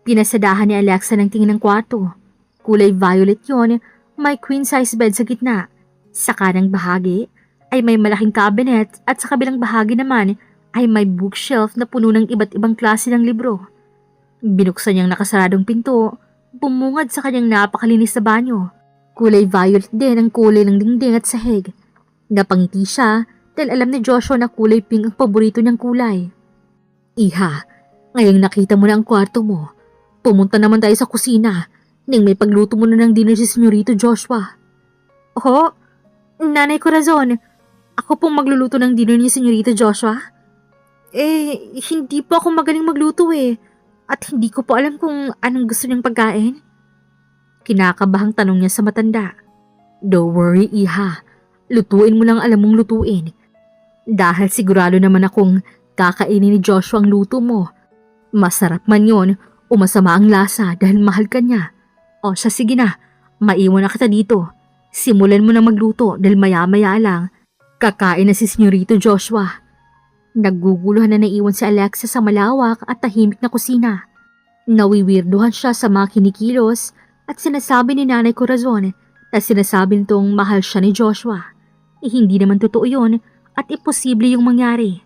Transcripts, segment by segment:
Pinasadahan ni Alexa ng tingin ng kwarto. Kulay violet yon, may queen-size bed sa gitna. Sa kanang bahagi ay may malaking cabinet at sa kabilang bahagi naman ay may bookshelf na puno ng iba't ibang klase ng libro. Binuksan niyang nakasaradong pinto, bumungad sa kanyang napakalinis na banyo. Kulay violet din ang kulay ng dingding at sahig. Napangiti siya dahil alam ni Joshua na kulay pink ang paborito niyang kulay. Iha, ngayong nakita mo na ang kwarto mo, pumunta naman tayo sa kusina nang may pagluto mo na ng dinner si Senyorito Joshua. Oh, Nanay Corazon, ako pong magluluto ng dinner ni Senyorito Joshua? Hindi po ako magaling magluto at hindi ko po alam kung anong gusto niyang pagkain. Kinakabahang tanong niya sa matanda. Don't worry, Iha. Lutuin mo lang alam mong lutuin. Dahil sigurado naman akong kakainin ni Joshua ang luto mo. Masarap man yon o masama ang lasa dahil mahal ka niya. O siya, sige na, maiwan na kita dito. Simulan mo na magluto dahil maya-maya lang. Kakain na si Senyorito Joshua. Nagguguluhan na naiwan si Alexa sa malawak at tahimik na kusina. Nawiwirduhan siya sa mga kinikilos at sinasabi ni Nanay Corazon na sinasabi nitong mahal siya ni Joshua. Hindi naman totoo yun at imposible yung mangyari.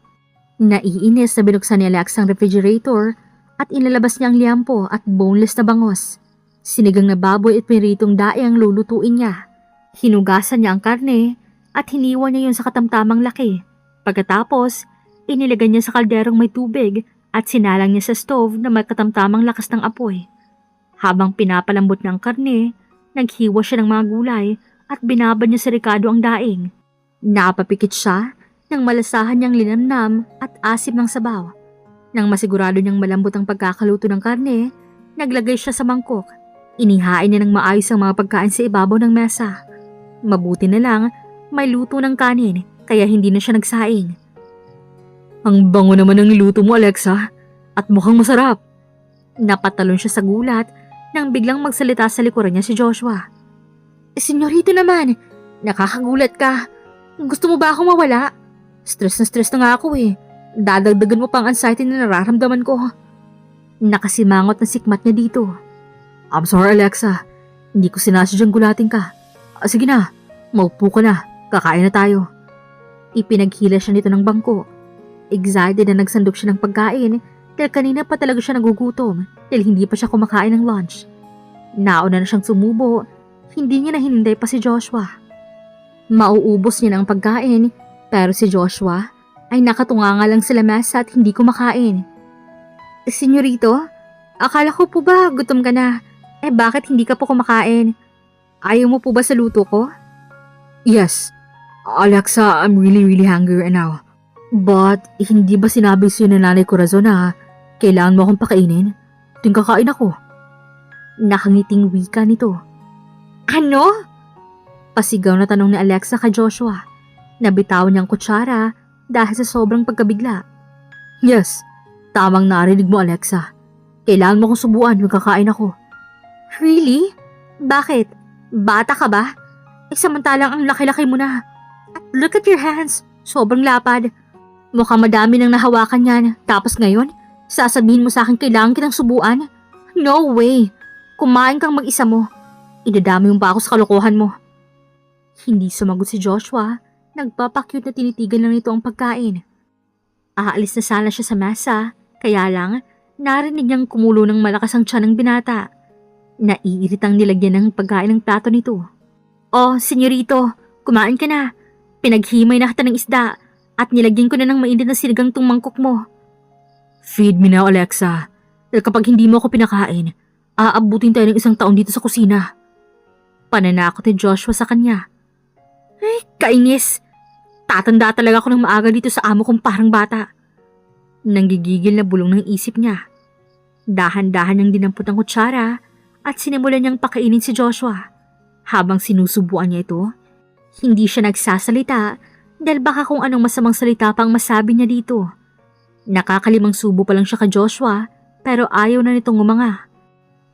Naiinis na binuksan ni Alexa ang refrigerator at inalabas niya ang liampo at boneless na bangos. Sinigang na baboy at piritong dae ang lulutuin niya. Hinugasan niya ang karne at hiniwa niya yun sa katamtamang laki. Pagkatapos, inilagay niya sa kalderong may tubig at sinalang niya sa stove na may katamtamang lakas ng apoy. Habang pinapalambot ng karne, naghiwa siya ng mga gulay at binabad niya sa rikado ang daing. Napapikit siya nang malasahan niyang linamnam at asim ng sabaw. Nang masigurado niyang malambot ang pagkakaluto ng karne, naglagay siya sa mangkok. Inihain niya ng maayos ang mga pagkain sa ibabaw ng mesa. Mabuti na lang, may luto ng kanin kaya hindi na siya nagsaing. Ang bango naman ng niluto mo, Alexa, at mukhang masarap. Napatalon siya sa gulat nang biglang magsalita sa likuran niya si Joshua. Senyorito naman, nakakagulat ka. Gusto mo ba akong mawala? Stress na nga ako Dadagdagan mo pang anxiety na nararamdaman ko. Nakasimangot na sikmat niya dito. I'm sorry, Alexa. Hindi ko sinasadyang gulatin ka. Sige na, maupo ka na. Kakain na tayo. Ipinaghila siya nito ng bangko. Excited na nagsandok siya ng pagkain dahil kanina pa talaga siya nagugutom dahil hindi pa siya kumakain ng lunch. Nauna na siyang sumubo, hindi niya na hinintay pa si Joshua. Mauubos niya ng pagkain pero si Joshua ay nakatunganga lang sa lamesa at hindi kumakain. Senyorito, akala ko po ba gutom ka na? Bakit hindi ka po kumakain? Ayaw mo po ba sa luto ko? Yes. Alexa, I'm really hungry right now. But, hindi ba sinabi sa'yo na Nanay Corazon na kailangan mo akong pakainin? Ting kakain ako. Nakangiting wika nito. Ano? Pasigaw na tanong ni Alexa kay Joshua. Nabitawan niyang kutsara dahil sa sobrang pagkabigla. Yes, tamang narinig mo, Alexa. Kailangan mo akong subuan yung kakain ako. Really? Bakit? Bata ka ba? Samantalang ang laki-laki mo na. At look at your hands. Sobrang lapad. Mukhang madami nang nahawakan yan. Tapos ngayon, sasabihin mo sa akin kailangan kitang subuan? No way. Kumain kang mag-isa mo. Idadami mo ba ako sa kalokohan mo? Hindi sumagot si Joshua. Nagpapakyut na tinitigan lang nito ang pagkain. Aalis na sana siya sa mesa. Kaya lang, narinig niyang kumulo ng malakas ang tiyan ng binata. Naiiritang nilagyan ng pagkain ng plato nito. Oh, senyorito, kumain ka na. Pinaghimay na kita ng isda at nilagyan ko na ng mainit na sinigang tong mangkok mo. Feed me now, Alexa. Dahil kapag hindi mo ako pinakain, aabutin tayo ng 1 taon dito sa kusina. Pananakot ni Joshua sa kanya. Ay, kainis. Tatanda talaga ako ng maaga dito sa amo kong parang bata. Nanggigigil na bulong ng isip niya. Dahan-dahan niyang dinampot ang kutsara at sinimulan niyang pakainin si Joshua. Habang sinusubuan niya ito, hindi siya nagsasalita dahil baka kung anong masamang salita pang masabi niya dito. Nakakalimang subo pa lang siya kay Joshua pero ayaw na nitong umanga.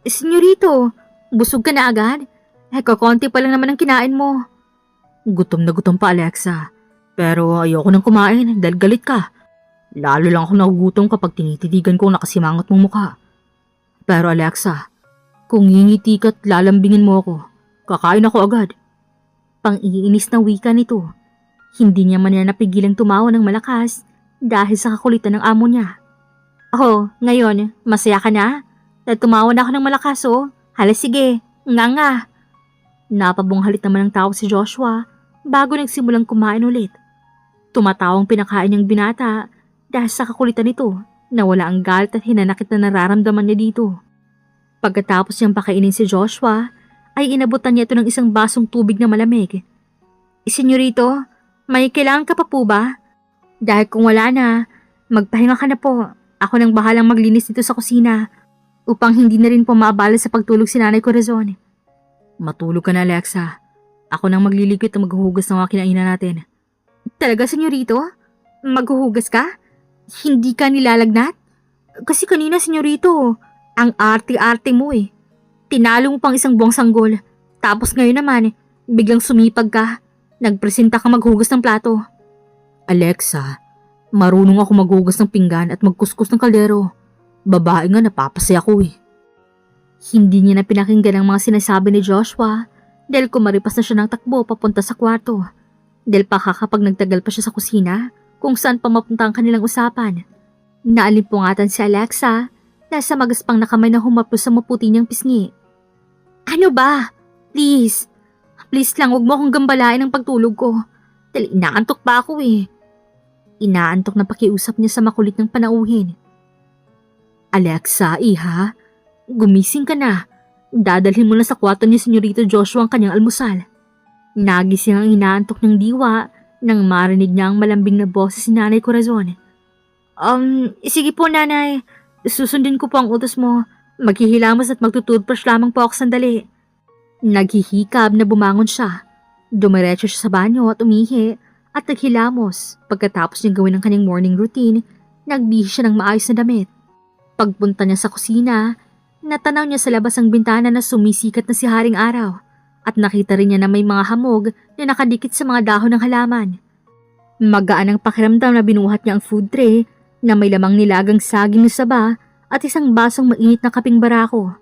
Senyorito, busog ka na agad? Kakonti pa lang naman ang kinain mo. Gutom na gutom pa, Alexa. Pero ayoko nang kumain dahil galit ka. Lalo lang ako nagugutom kapag tinititigan ko ang nakasimangot mong mukha. Pero Alexa, kung ngingiti ka't lalambingin mo ako, kakain ako agad. Pang-iinis na wika nito. Hindi niya man niya napigilang tumawa ng malakas dahil sa kakulitan ng amo niya. Oh, ngayon, masaya ka na? Dahil tumawa na ako ng malakas oh. Hala sige, nga. Napabunghalit naman ng tao si Joshua bago nagsimulang kumain ulit. Tumatawang pinakain niyang binata dahil sa kakulitan nito na wala ang galit at hinanakit na nararamdaman niya dito. Pagkatapos niyang pakainin si Joshua, ay inabutan niya ito ng isang basong tubig na malamig. Senyorito, may kailangan ka pa po ba? Dahil kung wala na, magpahinga ka na po. Ako nang bahalang maglinis dito sa kusina upang hindi na rin po maabala sa pagtulog si Nanay Corazon. Matulog ka na, Alexa. Ako nang magliligpit at maghuhugas ng mga kinainan natin. Talaga, senyorito? Maghuhugas ka? Hindi ka nilalagnat? Kasi kanina, senyorito, ang arte-arte mo eh. Tinalo mo pang isang buwang sanggol. Tapos ngayon naman, biglang sumipag ka. Nagpresenta ka maghugas ng plato. Alexa, marunong ako maghugas ng pinggan at magkuskus ng kaldero. Babae nga, napapasaya ko eh. Hindi niya na pinakinggan ang mga sinasabi ni Joshua dahil kumaripas na siya ng takbo papunta sa kwarto. Dahil kapag nagtagal pa siya sa kusina kung saan pa mapunta ang kanilang usapan. Naalimpungatan si Alexa dahil sa magaspang na kamay na humaplos sa maputi niyang pisngi. Ano ba? Please. Please lang, huwag mo akong gambalain ang pagtulog ko. Dahil inaantok pa ako eh. Inaantok na pakiusap niya sa makulit ng panauhin. Alexa, iha, gumising ka na. Dadalhin mo na sa kwarto ni Senyorito Joshua ang kanyang almusal. Nagising ang inaantok ng diwa nang marinig niya ang malambing na boses si Nanay Corazon. Sige po nanay, susundin ko po ang utos mo. Maghihilamos at magtutoothbrush lamang po ako sandali. Naghihikab na bumangon siya. Dumiretso siya sa banyo at umihi at naghilamos. Pagkatapos niya gawin ang kanyang morning routine, nagbihis siya ng maayos na damit. Pagpunta niya sa kusina, natanaw niya sa labas ang bintana na sumisikat na si Haring Araw at nakita rin niya na may mga hamog na nakadikit sa mga dahon ng halaman. Magaan ang pakiramdam na binuhat niya ang food tray na may lamang nilagang saging na saba at isang basong mainit na kaping barako.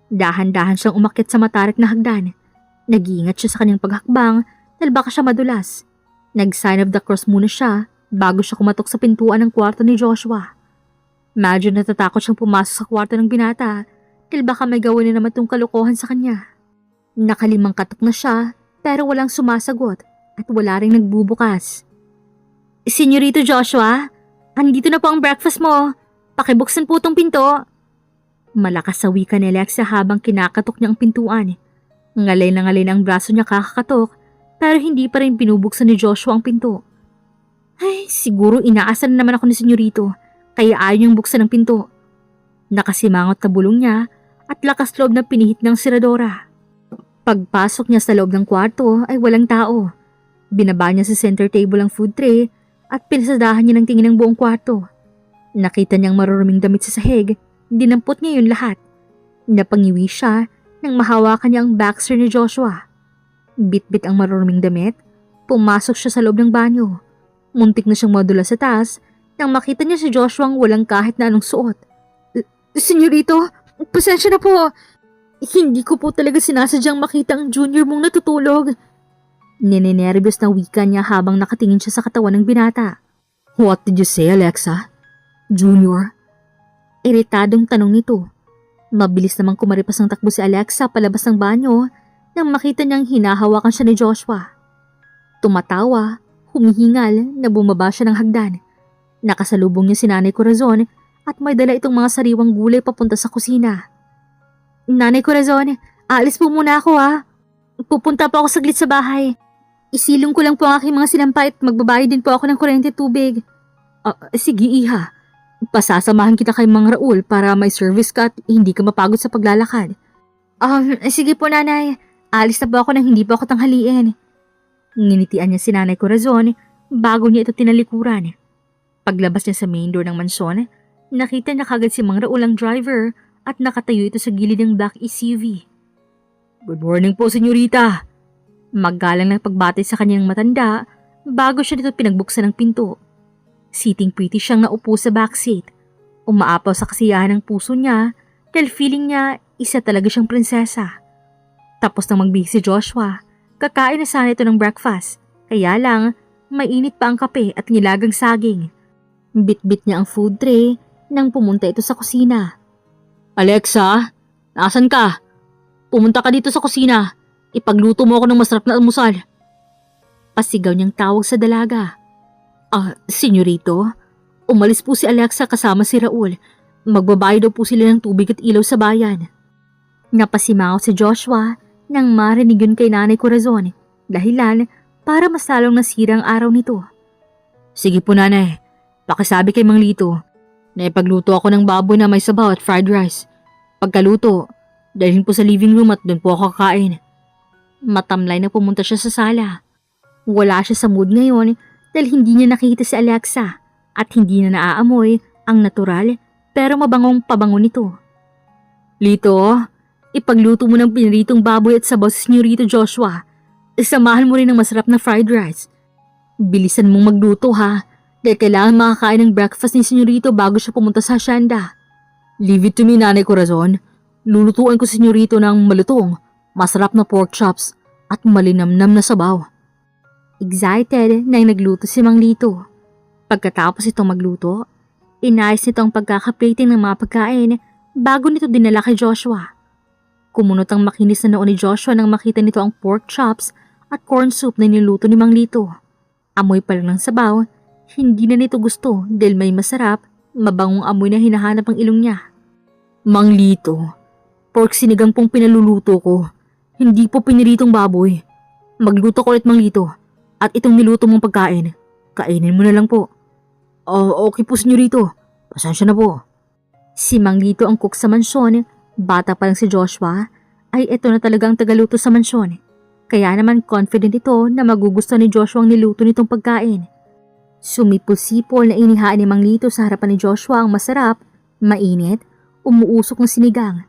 Dahan-dahan siyang umakyat sa matarik na hagdan. Nag-iingat siya sa kanyang paghakbang dahil baka siya madulas. Nag-sign of the cross muna siya bago siya kumatok sa pintuan ng kwarto ni Joshua. Medyo natatakot siyang pumasok sa kwarto ng binata dahil baka may gawin na naman itong kalokohan sa kanya. Nakalimang katok na siya pero walang sumasagot at wala ring nagbubukas. Senyorito Joshua, andito na po ang breakfast mo. Pakibuksan po itong pinto. Malakas sa wika ni Alexa habang kinakatok niya ang pintuan. Ngalay na ngalay na ang braso niya kakakatok pero hindi pa rin binubuksan ni Joshua ang pinto. Ay, siguro inaasar na naman ako ni Senyorito kaya ayaw niyang buksan ang pinto. Nakasimangot na bulong niya at lakas loob na pinihit ng seradora. Pagpasok niya sa loob ng kwarto ay walang tao. Binaba niya sa center table ang food tray at pinasadahan niya ng tingin ang buong kwarto. Nakita niyang maruruming damit sa sahig, dinampot niya yun lahat. Napangiwi siya nang mahawakan niya ang boxer ni Joshua. Bit-bit ang maruruming damit, pumasok siya sa loob ng banyo. Muntik na siyang madula sa taas nang makita niya si Joshua ang walang kahit na anong suot. Senyorito, pasensya na po. Hindi ko po talaga sinasadyang makita ang junior mong natutulog. Ninenervyos na wika niya habang nakatingin siya sa katawan ng binata. What did you say, Alexa? Junior? Iritadong tanong nito. Mabilis namang kumaripas ng takbo si Alexa palabas ng banyo nang makita niyang hinahawakan siya ni Joshua. Tumatawa, humihingal na bumaba siya ng hagdan. Nakasalubong niya si Nanay Corazon at may dala itong mga sariwang gulay papunta sa kusina. Nanay Corazon, aalis po muna ako ha. Pupunta po ako saglit sa bahay. Isilong ko lang po ang aking mga sinampay at magbabayad din po ako ng kuryente at tubig. Sige iha. Pasasamahan kita kay Mang Raul para may service ka at hindi ka mapagod sa paglalakad. Sige po nanay. Alis na po ako nang hindi po ako tanghaliin. Nginitian niya si Nanay Corazon bago niya ito tinalikuran. Paglabas niya sa main door ng mansyon, nakita niya kagad si Mang Raul ang driver at nakatayo ito sa gilid ng black SUV. Good morning po, senyorita. Magalang na pagbati sa kanyang matanda bago siya dito pinagbuksan ng pinto. Sitting pretty siyang naupo sa backseat. Umaapaw sa kasiyahan ng puso niya dahil feeling niya isa talaga siyang prinsesa. Tapos nang magbihis si Joshua, kakain na sana ito ng breakfast. Kaya lang, mainit pa ang kape at nilagang saging. Bit-bit niya ang food tray nang pumunta ito sa kusina. Alexa, nasan ka? Pumunta ka dito sa kusina. Ipagluto mo ako ng masarap na almusal. Pasigaw niyang tawag sa dalaga. Senyorito, umalis po si Alexa kasama si Raul. Magbabayad daw po sila ng tubig at ilaw sa bayan. Napasimangot si Joshua nang marinig yun kay Nanay Corazon, dahilan para mas lalong nasira ang araw nito. Sige po nanay, pakisabi kay Mang Lito na ipagluto ako ng baboy na may sabaw at fried rice. Pagkaluto, dalhin po sa living room at doon po ako kakain. Matamlay na pumunta siya sa sala. Wala siya sa mood ngayon dahil hindi niya nakita si Alexa at hindi na naaamoy ang natural pero mabangong pabango nito. Lito, ipagluto mo ng piniritong baboy at sabaw sa Senyorito Joshua. Samahan mo rin ng masarap na fried rice. Bilisan mong magluto ha, dahil kailangan makakain ng breakfast ni Senyorito bago siya pumunta sa hacienda. Leave it to me, Nanay Corazon. Lulutuan ko si Senyorito ng malutong, masarap na pork chops at malinamnam na sabaw. Excited na nagluto si Mang Lito. Pagkatapos itong magluto, inayos nito ang pagkakaplating ng mga pagkain bago nito dinala kay Joshua. Kumunot ang makinis na noon ni Joshua nang makita nito ang pork chops at corn soup na niluto ni Mang Lito. Amoy pa lang ng sabaw, hindi na nito gusto dahil may masarap, mabangong amoy na hinahanap ang ilong niya. Mang Lito, pork sinigang pong pinaluluto ko, hindi po piniritong baboy. Magluto ko ulit Mang Lito. At itong niluto mong pagkain, kainin mo na lang po. Okay po, senyorito. Pasensya na po. Si Mang Lito ang cook sa mansyon, bata pa lang si Joshua, ay ito na talaga ang tagaluto sa mansyon. Kaya naman confident ito na magugustuhan ni Joshua ang niluto nitong pagkain. Sumipol-sipol na inihaan ni Mang Lito sa harapan ni Joshua ang masarap, mainit, umuusok ng sinigang.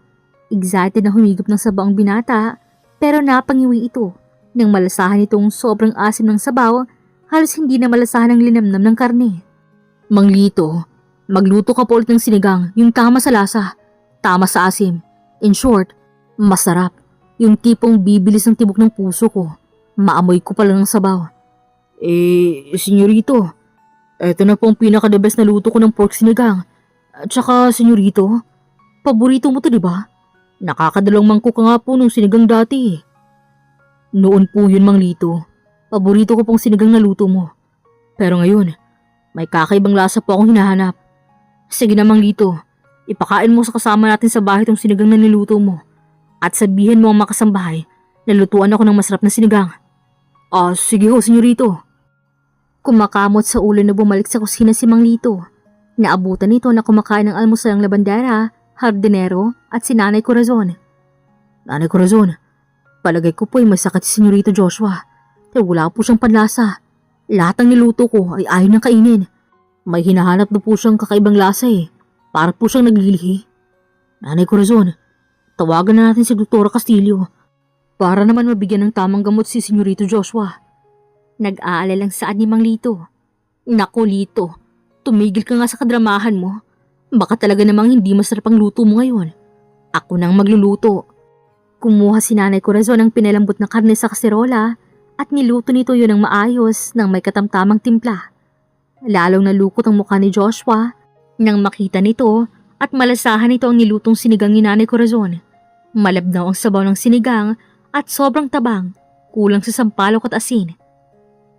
Excited na humigop ng sabaw ang binata, pero napangiwi ito. Nang malasahan itong sobrang asim ng sabaw, halos hindi na malasahan ang linamnam ng karne. Mang Lito, magluto ka po ulit ng sinigang, yung tama sa lasa, tama sa asim. In short, masarap. Yung tipong bibilis ng tibok ng puso ko. Maamoy ko pa lang ng sabaw. Senyorito, eto na pong pinaka-the best na luto ko ng pork sinigang. At saka, senyorito, paborito mo to diba? Nakakadalawang mangkok ka nga po nung sinigang dati. Noon po yun, Mang Lito. Paborito ko pong sinigang na luto mo. Pero ngayon, may kakaibang lasa po akong hinahanap. Sige na, Mang Lito. Ipakain mo sa kasama natin sa bahay itong sinigang na niluto mo. At sabihin mo ang makasambahay na lutuan ako ng masarap na sinigang. Sige ho, senyorito. Kumakamot sa ulo na bumalik sa kusina si Mang Lito. Naabutan nito na kumakain ng almusal ang labandera, hardinero at si Nanay Corazon. Nanay Corazon, palagay ko po ay masakit si Senyorito Joshua. Dahil wala po siyang panlasa. Lahat ng niluto ko ay ayaw niyang kainin. May hinahanap na po siyang kakaibang lasa Para po siyang naglilihi. Nanay Corazon, tawagan na natin si Dr. Castillo para naman mabigyan ng tamang gamot si Senyorito Joshua. Nag-aalalang saad ni Mang Lito. Naku Lito, tumigil ka nga sa kadramahan mo. Baka talaga namang hindi masarap ang luto mo ngayon. Ako nang magluluto. Kumuha si Nanay Corazon ng pinalambot na karne sa kaserola at niluto nito yun ng maayos ng may katamtamang timpla. Lalong nalukot ang mukha ni Joshua nang makita nito at malasahan nito ang nilutong sinigang ni Nanay Corazon. Malabnaw ang sabaw ng sinigang at sobrang tabang, kulang sa sampalok at asin.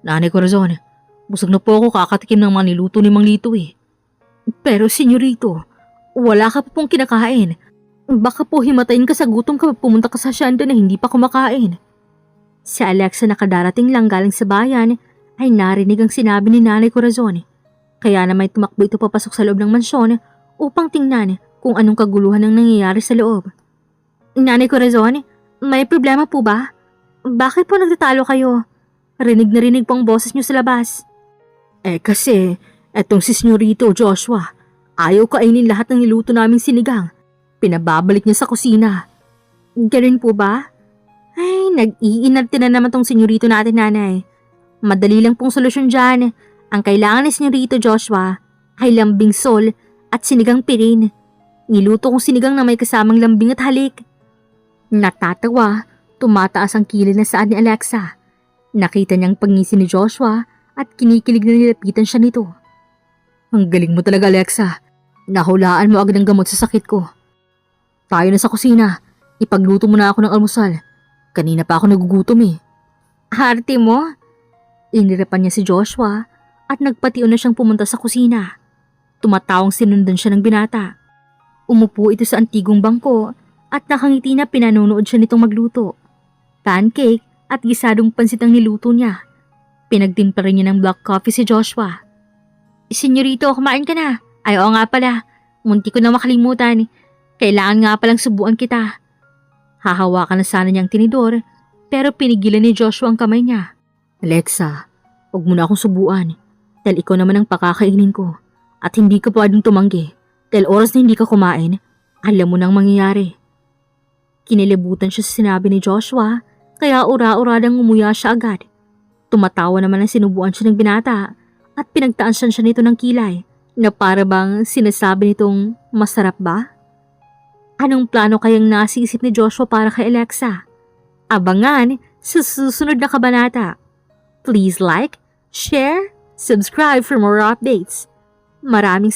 Nanay Corazon, busog na po ako kakatikim ng mga niluto ni Mang Lito Pero senyorito, wala ka pa pong kinakain. Baka po himatayin ka sa gutom kapag pumunta ka sa hacienda na hindi pa kumakain. Si Alexa na kadarating lang galing sa bayan ay narinig ang sinabi ni Nanay Corazon. Kaya naman tumakbo ito papasok sa loob ng mansyon upang tingnan kung anong kaguluhan ang nangyayari sa loob. Nanay Corazon, may problema po ba? Bakit po nagtatalo kayo? Rinig na rinig po ang boses niyo sa labas. Kasi, etong si Senyorito Joshua, ayaw kainin lahat ng niluto naming sinigang. Pinababalik niya sa kusina. Ganun po ba? Ay, nag-iinarte na naman tong senyorito natin, nanay. Madali lang pong solusyon dyan. Ang kailangan ni Senyorito Joshua ay lambing sol at sinigang pirin. Niluto kong sinigang na may kasamang lambing at halik. Natatawa, tumataas ang kilid na saan ni Alexa. Nakita niyang pangisi ni Joshua at kinikilig na nilapitan siya nito. Ang galing mo talaga, Alexa. Nahulaan mo agad ang gamot sa sakit ko. Tayo na sa kusina. Ipagluto mo na ako ng almusal. Kanina pa ako nagugutom eh. Arte mo? Inirapan niya si Joshua at nagpatiun na siyang pumunta sa kusina. Tumatawang sinundan siya ng binata. Umupo ito sa antigong bangko at nakangiti na pinanonood siya nitong magluto. Pancake at gisadong pansit ang niluto niya. Pinagtimpla rin niya ng black coffee si Joshua. Senyorito, kumain ka na. Ay, oo nga pala. Munti ko na makalimutan. Kailangan nga palang subuan kita. Hahawakan na sana niyang tinidor, pero pinigilan ni Joshua ang kamay niya. Alexa, huwag mo na akong subuan. Dahil ikaw naman ang pakakainin ko. At hindi ka pwedeng tumanggi. Dahil oras na hindi ka kumain, alam mo nang mangyayari. Kinilibutan siya sa sinabi ni Joshua, kaya ura-uradang umuya siya agad. Tumatawa naman ang sinubuan siya ng binata at pinagtaansan siya nito ng kilay na para bang sinasabi nitong masarap ba? Anong plano kayang nasiisip ni Joshua para kay Alexa? Abangan sa susunod na kabanata. Please like, share, subscribe for more updates. Maraming